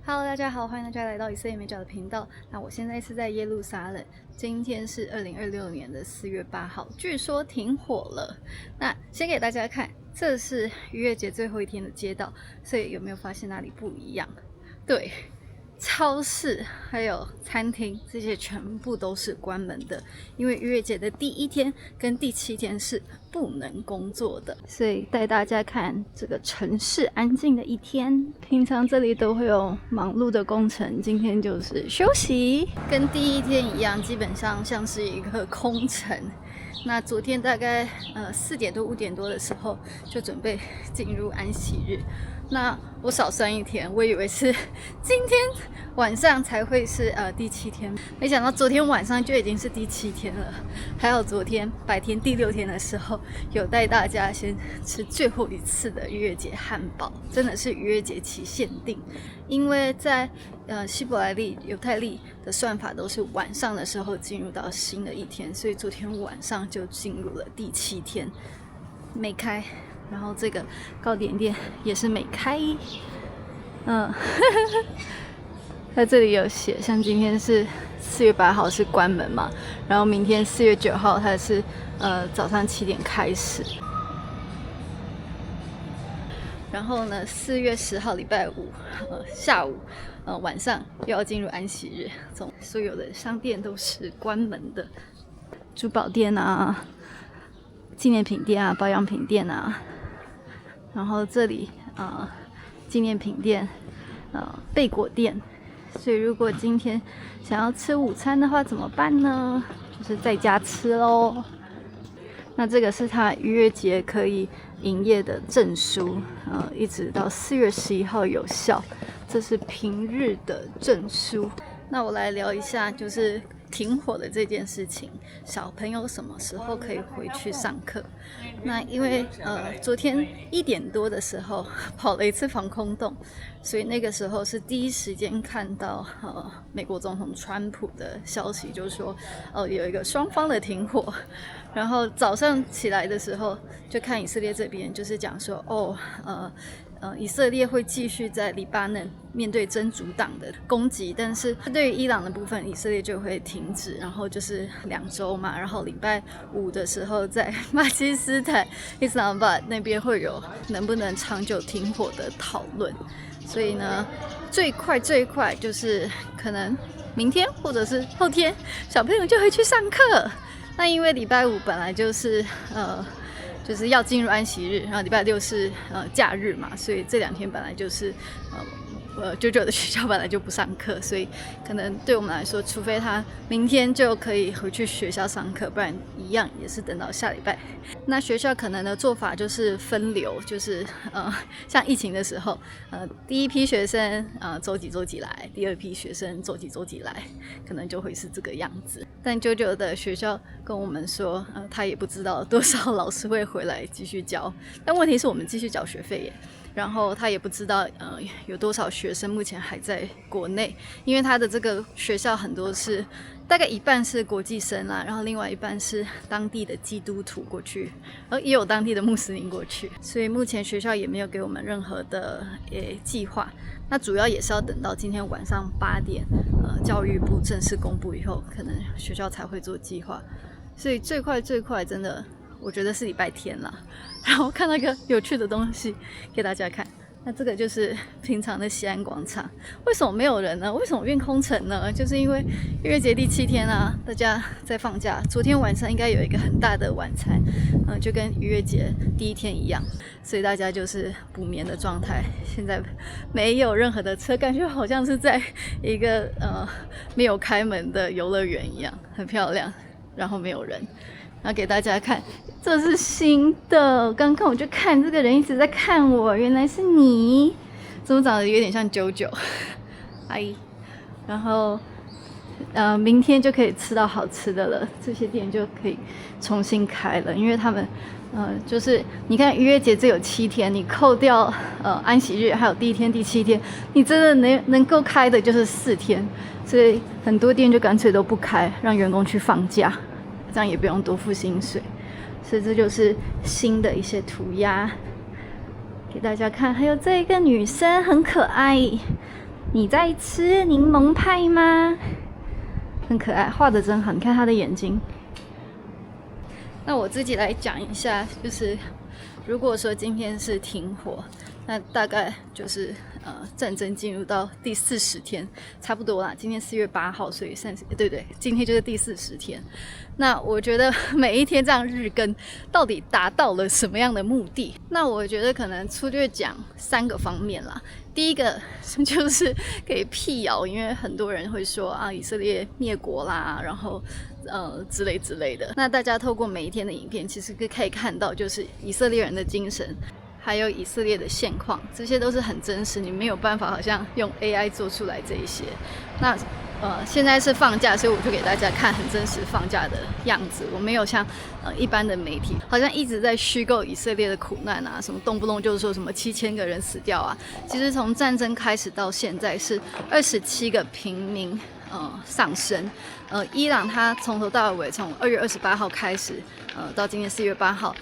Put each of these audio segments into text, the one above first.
Hello，大家好，欢迎大家来到以色列美角的频道。那我现在是在耶路撒冷，今天是2026年的4月8号，据说停火了。那先给大家看，这是逾越节最后一天的街道，所以有没有发现哪里不一样？对，超市还有餐厅这些全部都是关门的，因为逾越节的第1天跟第7天是不能工作的，所以带大家看这个城市安静的一天。平常这里都会有忙碌的工程，今天就是休息，跟第1天一样，基本上像是一个空城。那昨天大概4点多5点多的时候就准备进入安息日。那我少算1天，我以为是今天晚上才会是第7天，没想到昨天晚上就已经是第7天了。还有昨天白天第6天的时候，有带大家先吃最后一次的逾越节汉堡，真的是逾越节期限定。因为在希伯来历、犹太历的算法都是晚上的时候进入到新的一天，所以昨天晚上就进入了第7天，没开。然后这个糕点店也是没开，在这里有写，像今天是4月8号是关门嘛，然后明天4月9号它是早上7点开始，然后呢4月10号礼拜五下午晚上又要进入安息日，所有的商店都是关门的，珠宝店啊、纪念品店啊、保养品店啊。然后这里纪念品店贝果店，所以如果今天想要吃午餐的话怎么办呢？就是在家吃咯。那这个是它逾越节可以营业的证书，一直到4月11号有效，这是平日的证书。那我来聊一下就是停火的这件事情，小朋友什么时候可以回去上课？那因为昨天1点多的时候跑了一次防空洞，所以那个时候是第一时间看到美国总统川普的消息，就是说有一个双方的停火。然后早上起来的时候就看以色列这边就是讲说以色列会继续在黎巴嫩面对真主党的攻击，但是对于伊朗的部分，以色列就会停止，然后就是2周嘛，然后礼拜5的时候在巴基斯坦伊斯兰巴那边会有能不能长久停火的讨论，所以呢，最快就是可能明天或者是后天，小朋友就会去上课。那因为礼拜5本来就是要进入安息日，然后礼拜6是假日嘛，所以这2天本来就是舅舅的学校本来就不上课，所以可能对我们来说，除非他明天就可以回去学校上课，不然一样也是等到下礼拜。那学校可能的做法就是分流，就是像疫情的时候，第一批学生周几来，第2批学生周几来，可能就会是这个样子。但舅舅的学校跟我们说，他也不知道多少老师会回来继续教，但问题是我们继续缴学费耶。然后他也不知道有多少学生目前还在国内，因为他的这个学校很多是大概一半是国际生啦，然后另外一半是当地的基督徒过去，也有当地的穆斯林过去，所以目前学校也没有给我们任何的计划。那主要也是要等到今天晚上8点教育部正式公布以后，可能学校才会做计划，所以最快真的我觉得是礼拜天啦。然后看到一个有趣的东西给大家看，那这个就是平常的西安广场，为什么没有人呢？为什么变空城呢？就是因为逾越节第7天啊，大家在放假。昨天晚上应该有一个很大的晚餐，就跟逾越节第1天一样，所以大家就是补眠的状态。现在没有任何的车，感觉好像是在一个没有开门的游乐园一样，很漂亮，然后没有人。然后给大家看，这是新的。刚刚我就看这个人一直在看我，原来是你，怎么长得有点像啾啾？阿然后明天就可以吃到好吃的了，这些店就可以重新开了，因为他们就是你看逾越节只有7天，你扣掉安息日还有第1天、第7天，你真的能够开的就是4天，所以很多店就干脆都不开，让员工去放假。这样也不用多付薪水，所以这就是新的一些涂鸦给大家看。还有这个女生很可爱，你在吃柠檬派吗？很可爱，画的真好，你看他的眼睛。那我自己来讲一下，就是如果说今天是停火，那大概就是战争进入到第40天，差不多啦。今天4月8号，所以对，今天就是第40天。那我觉得每一天这样日更，到底达到了什么样的目的？那我觉得可能粗略讲3个方面啦。第一个就是可以辟谣，因为很多人会说啊，以色列灭国啦，然后之类的。那大家透过每一天的影片，其实可以看到，就是以色列人的精神，还有以色列的现况，这些都是很真实，你没有办法好像用 AI 做出来这一些。那现在是放假，所以我就给大家看很真实放假的样子。我没有像一般的媒体，好像一直在虚构以色列的苦难啊，什么动不动就是说什么7000个人死掉啊。其实从战争开始到现在是27个平民丧生。伊朗它从头到尾，从2月28号开始，到今天4月8号。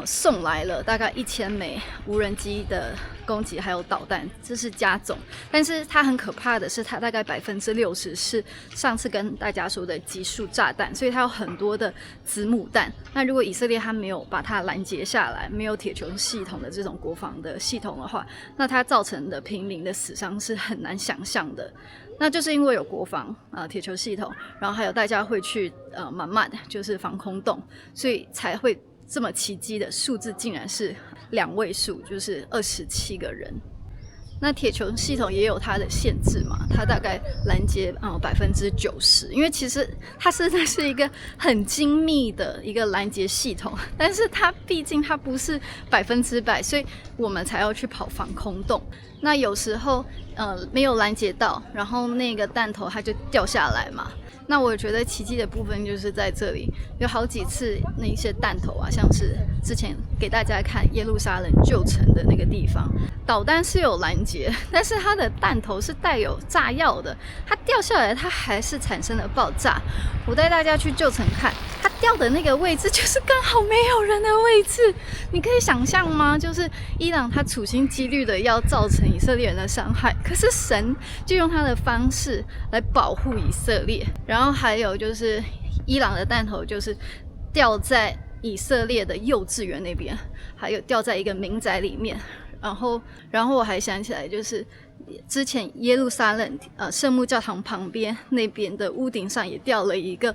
送来了大概1000枚无人机的攻击，还有导弹，这是加总。但是它很可怕的是，它大概60%是上次跟大家说的集束炸弹，所以它有很多的子母弹。那如果以色列它没有把它拦截下来，没有铁穹系统的这种国防的系统的话，那它造成的平民的死伤是很难想象的。那就是因为有国防铁穹系统，然后还有大家会去慢慢就是防空洞，所以才会这么奇迹的数字竟然是2位数，就是27个人。那铁穹系统也有它的限制嘛，它大概拦截90%，因为其实它真的是一个很精密的一个拦截系统，但是它毕竟它不是100%，所以我们才要去跑防空洞。那有时候没有拦截到，然后那个弹头它就掉下来嘛。那我觉得奇迹的部分就是在这里，有好几次那一些弹头啊，像是之前给大家看耶路撒冷旧城的那个地方，导弹是有拦截，但是它的弹头是带有炸药的，它掉下来它还是产生了爆炸。我带大家去旧城看，它掉的那个位置就是刚好没有人的位置，你可以想象吗？就是伊朗它处心积虑的要造成以色列人的伤害，可是神就用他的方式来保护以色列。然后还有就是伊朗的弹头就是掉在以色列的幼稚园那边，还有掉在一个民宅里面。然后我还想起来，就是之前耶路撒冷圣母教堂旁边那边的屋顶上也掉了一个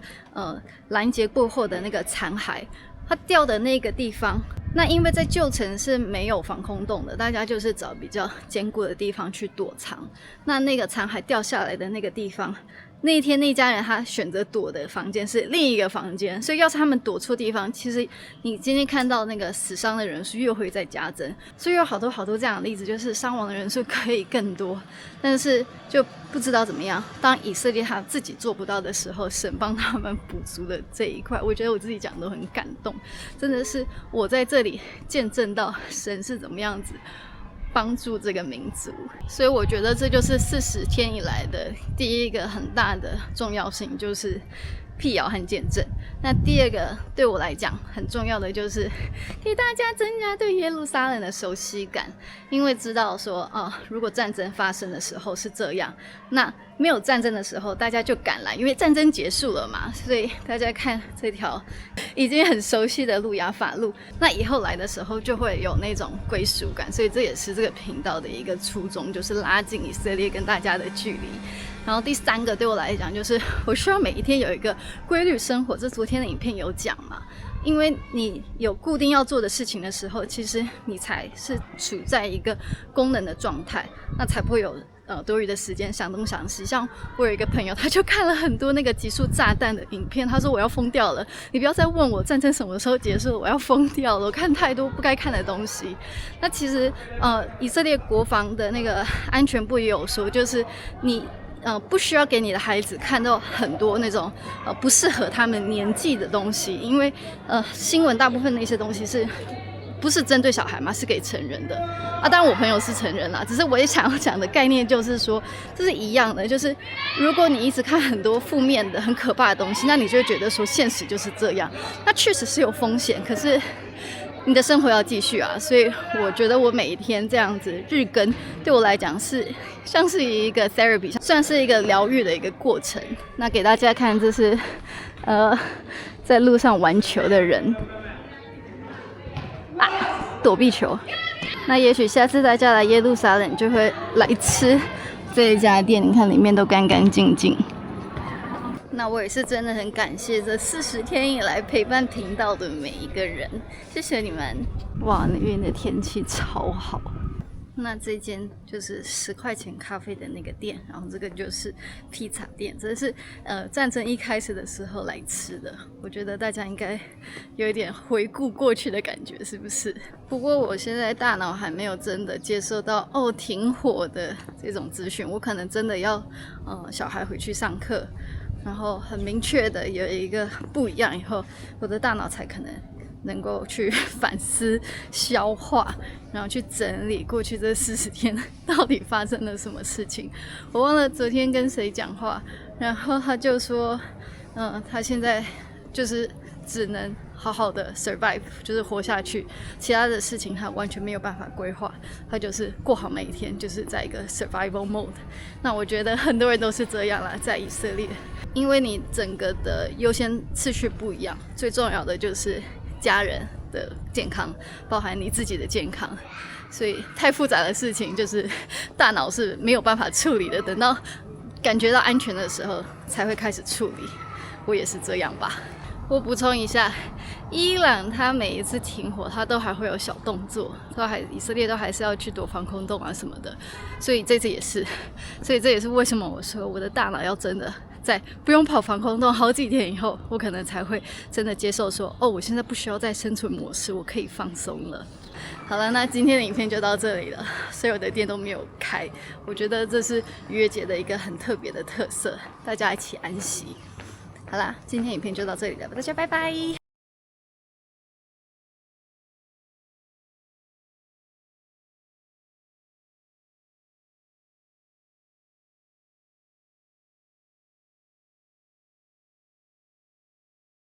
拦截过后的那个残骸。它掉的那个地方，那因为在旧城是没有防空洞的，大家就是找比较坚固的地方去躲藏。那个残骸掉下来的那个地方，那一天那家人他选择躲的房间是另一个房间，所以要是他们躲错地方，其实你今天看到那个死伤的人数又会再加增，所以有好多这样的例子，就是伤亡的人数可以更多，但是就不知道怎么样，当以色列他自己做不到的时候，神帮他们补足了这一块。我觉得我自己讲都很感动，真的是我在这里见证到神是怎么样子帮助这个民族，所以我觉得这就是40天以来的第一个很大的重要性，就是辟谣和见证。那第二个对我来讲很重要的就是给大家增加对耶路撒冷的熟悉感，因为知道说如果战争发生的时候是这样，那没有战争的时候大家就敢来，因为战争结束了嘛，所以大家看这条已经很熟悉的路亚法路，那以后来的时候就会有那种归属感，所以这也是这个频道的一个初衷，就是拉近以色列跟大家的距离。然后第3个对我来讲就是我需要每一天有一个规律生活，这昨天的影片有讲嘛，因为你有固定要做的事情的时候，其实你才是处在一个功能的状态，那才不会有多余的时间想东想西。像我有一个朋友，他就看了很多那个集束炸弹的影片，他说我要疯掉了，你不要再问我战争什么时候结束，我要疯掉了，我看太多不该看的东西。那其实以色列国防的那个安全部也有说，就是你不需要给你的孩子看到很多那种不适合他们年纪的东西，因为新闻大部分那些东西是不是针对小孩嘛，是给成人的啊。当然我朋友是成人啦，只是我也想要讲的概念就是说，这是一样的，就是如果你一直看很多负面的很可怕的东西，那你就会觉得说现实就是这样，那确实是有风险，可是你的生活要继续啊，所以我觉得我每一天这样子日更，对我来讲是像是一个 therapy， 算是一个疗愈的一个过程。那给大家看，这是在路上玩球的人啊，躲避球。那也许下次大家来耶路撒冷就会来吃这一家店，你看里面都干干净净。那我也是真的很感谢这40天以来陪伴频道的每一个人，谢谢你们！哇，那边的天气超好。那这间就是10块钱咖啡的那个店，然后这个就是披萨店，这是战争一开始的时候来吃的。我觉得大家应该有一点回顾过去的感觉，是不是？不过我现在大脑还没有真的接受到停火的这种资讯，我可能真的要小孩回去上课。然后很明确的有一个不一样以后，我的大脑才可能够去反思、消化，然后去整理过去这40天到底发生了什么事情。我忘了昨天跟谁讲话，然后他就说，他现在就是只能好好的 survive， 就是活下去，其他的事情他完全没有办法规划，他就是过好每一天，就是在一个 survival mode。那我觉得很多人都是这样啦，在以色列，因为你整个的优先次序不一样，最重要的就是家人的健康，包含你自己的健康，所以太复杂的事情就是大脑是没有办法处理的，等到感觉到安全的时候才会开始处理。我也是这样吧。我补充一下，伊朗它每一次停火，它都还会有小动作，以色列都还是要去躲防空洞啊什么的，所以这次也是，所以这也是为什么我说我的大脑要真的在不用跑防空洞好几天以后，我可能才会真的接受说，我现在不需要在生存模式，我可以放松了。好了，那今天的影片就到这里了，所有的店都没有开，我觉得这是逾越节的一个很特别的特色，大家一起安息。好啦，今天影片就到这里了，大家拜拜。